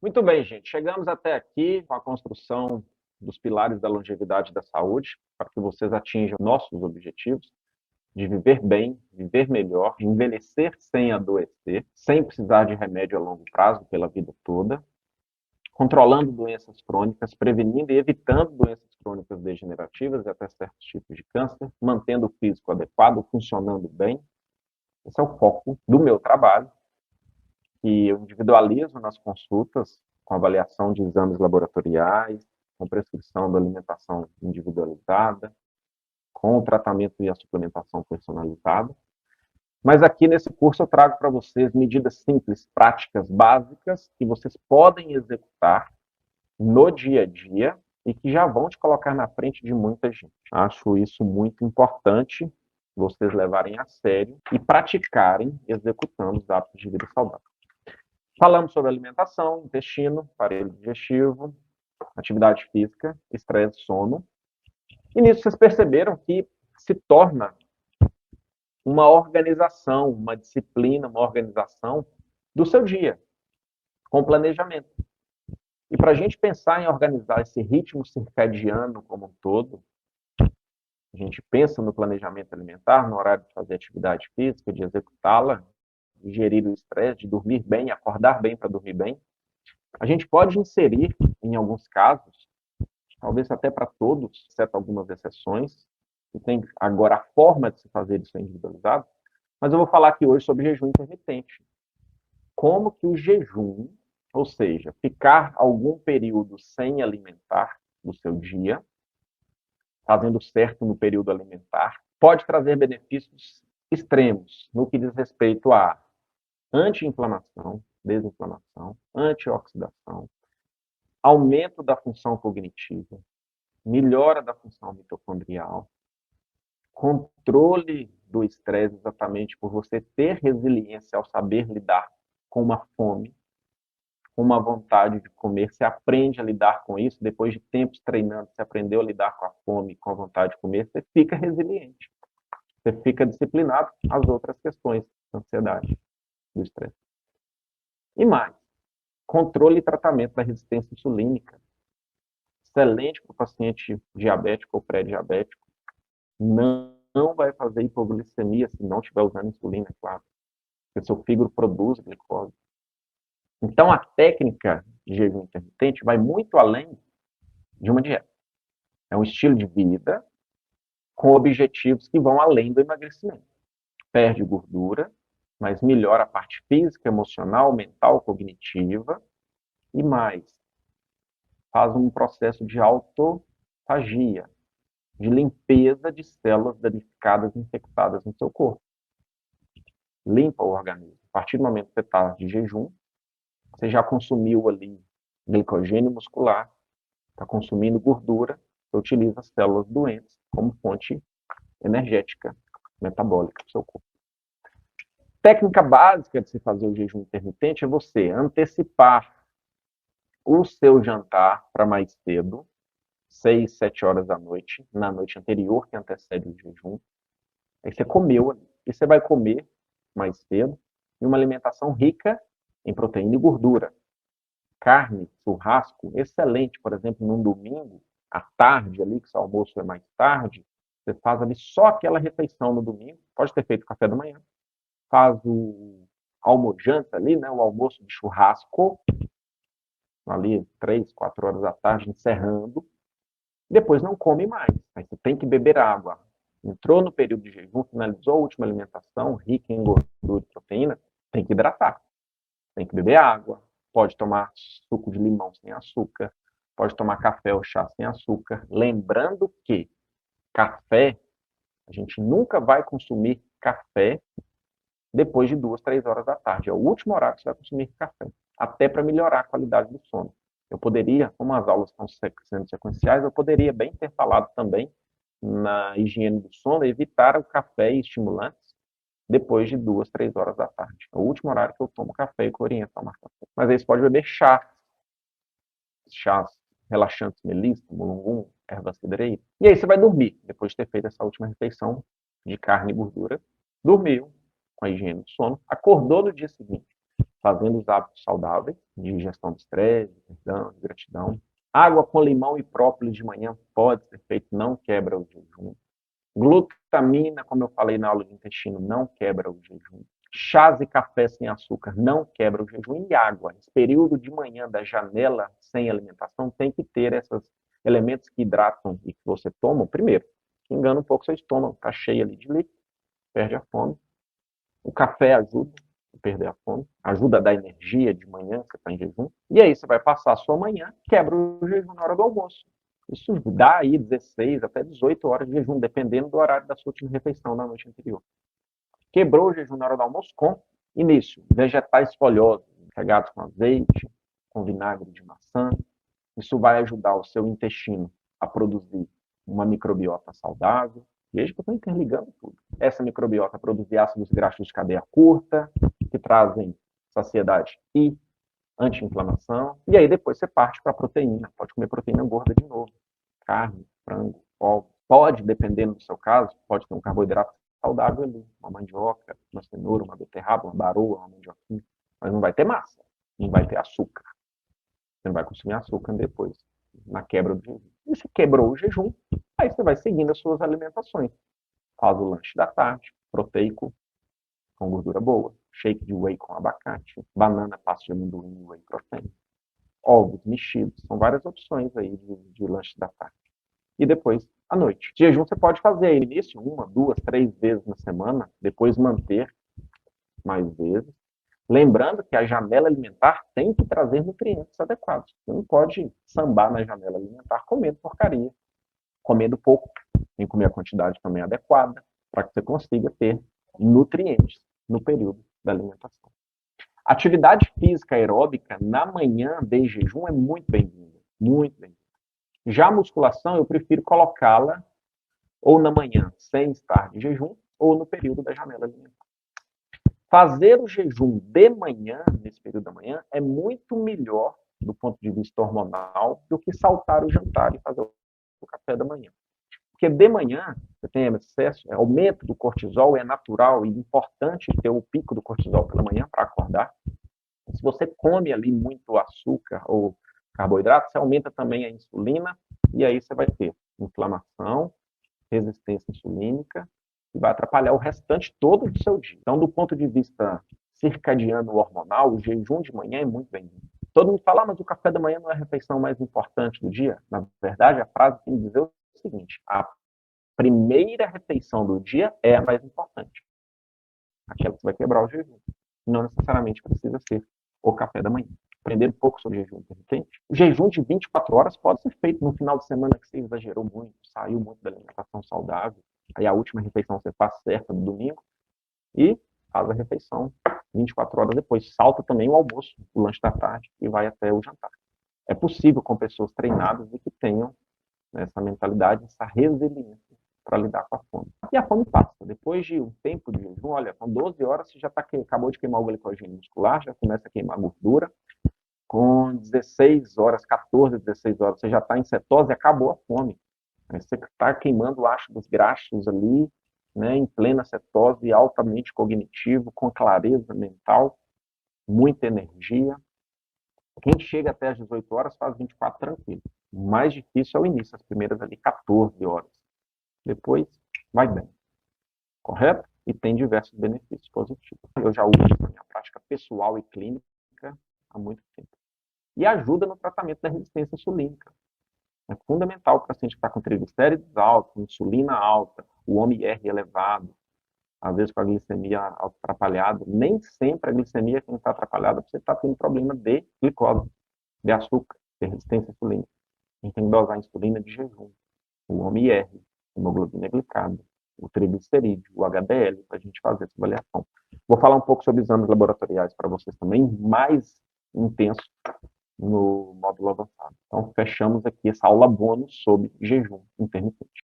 Muito bem, gente. Chegamos até aqui com a construção dos pilares da longevidade e da saúde, para que vocês atinjam nossos objetivos de viver bem, viver melhor, envelhecer sem adoecer, sem precisar de remédio a longo prazo pela vida toda, controlando doenças crônicas, prevenindo e evitando doenças crônicas degenerativas e até certos tipos de câncer, mantendo o físico adequado, funcionando bem. Esse é o foco do meu trabalho, que eu individualizo nas consultas, com avaliação de exames laboratoriais, com prescrição da alimentação individualizada, com o tratamento e a suplementação personalizada. Mas aqui nesse curso eu trago para vocês medidas simples, práticas, básicas, que vocês podem executar no dia a dia e que já vão te colocar na frente de muita gente. Acho isso muito importante, vocês levarem a sério e praticarem executando os hábitos de vida saudável. Falamos sobre alimentação, intestino, aparelho digestivo, atividade física, estresse, sono. E nisso vocês perceberam que se torna uma organização, uma disciplina, uma organização do seu dia, com planejamento. E para a gente pensar em organizar esse ritmo circadiano como um todo, a gente pensa no planejamento alimentar, no horário de fazer atividade física, de executá-la, de gerir o estresse, de dormir bem, acordar bem para dormir bem. A gente pode inserir, em alguns casos, talvez até para todos, exceto algumas exceções, e tem agora a forma de se fazer isso é individualizado, mas eu vou falar aqui hoje sobre jejum intermitente. Como que o jejum, ou seja, ficar algum período sem alimentar no seu dia, fazendo certo no período alimentar, pode trazer benefícios extremos no que diz respeito a anti-inflamação, desinflamação, antioxidação, aumento da função cognitiva, melhora da função mitocondrial, controle do estresse exatamente por você ter resiliência ao saber lidar com uma fome, com uma vontade de comer, você aprende a lidar com isso, depois de tempos treinando, você aprendeu a lidar com a fome, com a vontade de comer, você fica resiliente, você fica disciplinado às outras questões, da ansiedade, do estresse. E mais, controle e tratamento da resistência insulínica, excelente para o paciente diabético ou pré-diabético, não vai fazer hipoglicemia se não estiver usando insulina, é claro, porque seu fígado produz glicose. Então, a técnica de jejum intermitente vai muito além de uma dieta. É um estilo de vida com objetivos que vão além do emagrecimento. Perde gordura, mas melhora a parte física, emocional, mental, cognitiva e mais, faz um processo de autofagia, de limpeza de células danificadas, infectadas no seu corpo. Limpa o organismo. A partir do momento que você está de jejum, você já consumiu ali glicogênio muscular, está consumindo gordura, você utiliza as células doentes como fonte energética, metabólica do seu corpo. Técnica básica de se fazer o jejum intermitente é você antecipar o seu jantar para mais cedo, 6, 7 horas da noite, na noite anterior que antecede o jejum. Aí você comeu ali. E você vai comer mais cedo em uma alimentação rica em proteína e gordura. Carne, churrasco, excelente, por exemplo, num domingo, à tarde ali, que seu almoço é mais tarde, você faz ali só aquela refeição no domingo, pode ter feito café da manhã, faz o almojanta ali, né, o almoço de churrasco, ali 3, 4 horas da tarde, encerrando, depois não come mais, aí você tem que beber água. Entrou no período de jejum, finalizou a última alimentação, rica em gordura e proteína, tem que hidratar, tem que beber água, pode tomar suco de limão sem açúcar, pode tomar café ou chá sem açúcar. Lembrando que café, a gente nunca vai consumir café depois de 2, 3 horas da tarde. É o último horário que você vai consumir café, até para melhorar a qualidade do sono. Eu poderia, como as aulas estão sendo sequenciais, eu poderia bem ter falado também na higiene do sono, evitar o café e estimulantes depois de 2, 3 horas da tarde. É o último horário que eu tomo café e que eu oriento a tomar café. Mas aí você pode beber chás relaxantes, melissa, mulungum, erva cidreira. E aí você vai dormir, depois de ter feito essa última refeição de carne e gordura. Dormiu com a higiene do sono, acordou no dia seguinte. fazendo os hábitos saudáveis, de gestão de estresse, de perdão, de gratidão. Água com limão e própolis de manhã pode ser feito, não quebra o jejum. Glutamina, como eu falei na aula de intestino, não quebra o jejum. Chás e café sem açúcar não quebra o jejum. E água, esse período de manhã da janela sem alimentação tem que ter esses elementos que hidratam e que você toma. Primeiro, que engana um pouco seu estômago, está cheio ali de líquido, perde a fome. O café ajuda a perder a fome, ajuda a dar energia de manhã, você está em jejum. E aí você vai passar a sua manhã, quebra o jejum na hora do almoço. Isso dá aí 16 até 18 horas de jejum, dependendo do horário da sua última refeição na noite anterior. Quebrou o jejum na hora do almoço com início, vegetais folhosos, regados com azeite, com vinagre de maçã. Isso vai ajudar o seu intestino a produzir uma microbiota saudável. Veja que eu estou interligando tudo. Essa microbiota produz ácidos graxos de cadeia curta, que trazem saciedade e anti-inflamação. E aí depois você parte para a proteína. Pode comer proteína gorda de novo. Carne, frango, ovo. Pode, dependendo do seu caso, pode ter um carboidrato saudável ali. Uma mandioca, uma cenoura, uma beterraba, uma baroa, uma mandioquinha. Mas não vai ter massa. Não vai ter açúcar. Você não vai consumir açúcar depois, na quebra do jejum. E se quebrou o jejum, aí você vai seguindo as suas alimentações. Faz o lanche da tarde, proteico, com gordura boa, shake de whey com abacate, banana, pasta de amendoim, whey protein, ovos mexidos, são várias opções aí de lanche da tarde. E depois, à noite. Jejum você pode fazer aí no início, 1, 2, 3 vezes na semana, depois manter mais vezes. Lembrando que a janela alimentar tem que trazer nutrientes adequados. Você não pode sambar na janela alimentar comendo porcaria, comendo pouco. Tem que comer a quantidade também adequada para que você consiga ter nutrientes no período da alimentação. Atividade física aeróbica na manhã de jejum é muito bem-vinda. Muito bem-vinda. Já a musculação, eu prefiro colocá-la ou na manhã, sem estar de jejum, ou no período da janela alimentar. Fazer o jejum de manhã, nesse período da manhã, é muito melhor do ponto de vista hormonal do que saltar o jantar e fazer o café da manhã. Porque de manhã, você tem excesso, aumento do cortisol, é natural e importante ter o pico do cortisol pela manhã para acordar. Se você come ali muito açúcar ou carboidrato, você aumenta também a insulina e aí você vai ter inflamação, resistência insulínica, e vai atrapalhar o restante todo do seu dia. Então, do ponto de vista circadiano hormonal, o jejum de manhã é muito bem-vindo. Todo mundo fala, mas o café da manhã não é a refeição mais importante do dia? Na verdade, a frase tem que dizer o seguinte: a primeira refeição do dia é a mais importante. Aquela que vai quebrar o jejum. Não necessariamente precisa ser o café da manhã. Aprender um pouco sobre jejum intermitente. O jejum de 24 horas pode ser feito no final de semana que você exagerou muito, saiu muito da alimentação saudável. Aí a última refeição você faz certa no domingo e faz a refeição 24 horas depois. Salta também o almoço, o lanche da tarde e vai até o jantar. É possível com pessoas treinadas e que tenham essa mentalidade, essa resiliência para lidar com a fome. E a fome passa. Depois de um tempo de jejum, olha, com 12 horas você já acabou de queimar o glicogênio muscular, já começa a queimar gordura. Com 16 horas, 14, 16 horas, você já está em cetose e acabou a fome. Você está queimando ácidos graxos ali, né, em plena cetose, altamente cognitivo, com clareza mental, muita energia. Quem chega até as 18 horas faz 24 tranquilo. O mais difícil é o início, as primeiras ali 14 horas. Depois, vai bem. Correto? E tem diversos benefícios positivos. Eu já uso na minha prática pessoal e clínica há muito tempo. E ajuda no tratamento da resistência insulínica. É fundamental o paciente que está com triglicéridos altos, insulina alta, o OMR elevado, às vezes com a glicemia atrapalhada. Nem sempre a glicemia que não está atrapalhada, você está tendo problema de glicose, de açúcar, de resistência insulínica. A gente tem que dosar a insulina de jejum, o OMR, a hemoglobina glicada, o triglicerídeo, o HDL, para a gente fazer essa avaliação. Vou falar um pouco sobre exames laboratoriais para vocês também, mais intenso no módulo avançado. Então, fechamos aqui essa aula bônus sobre jejum intermitente.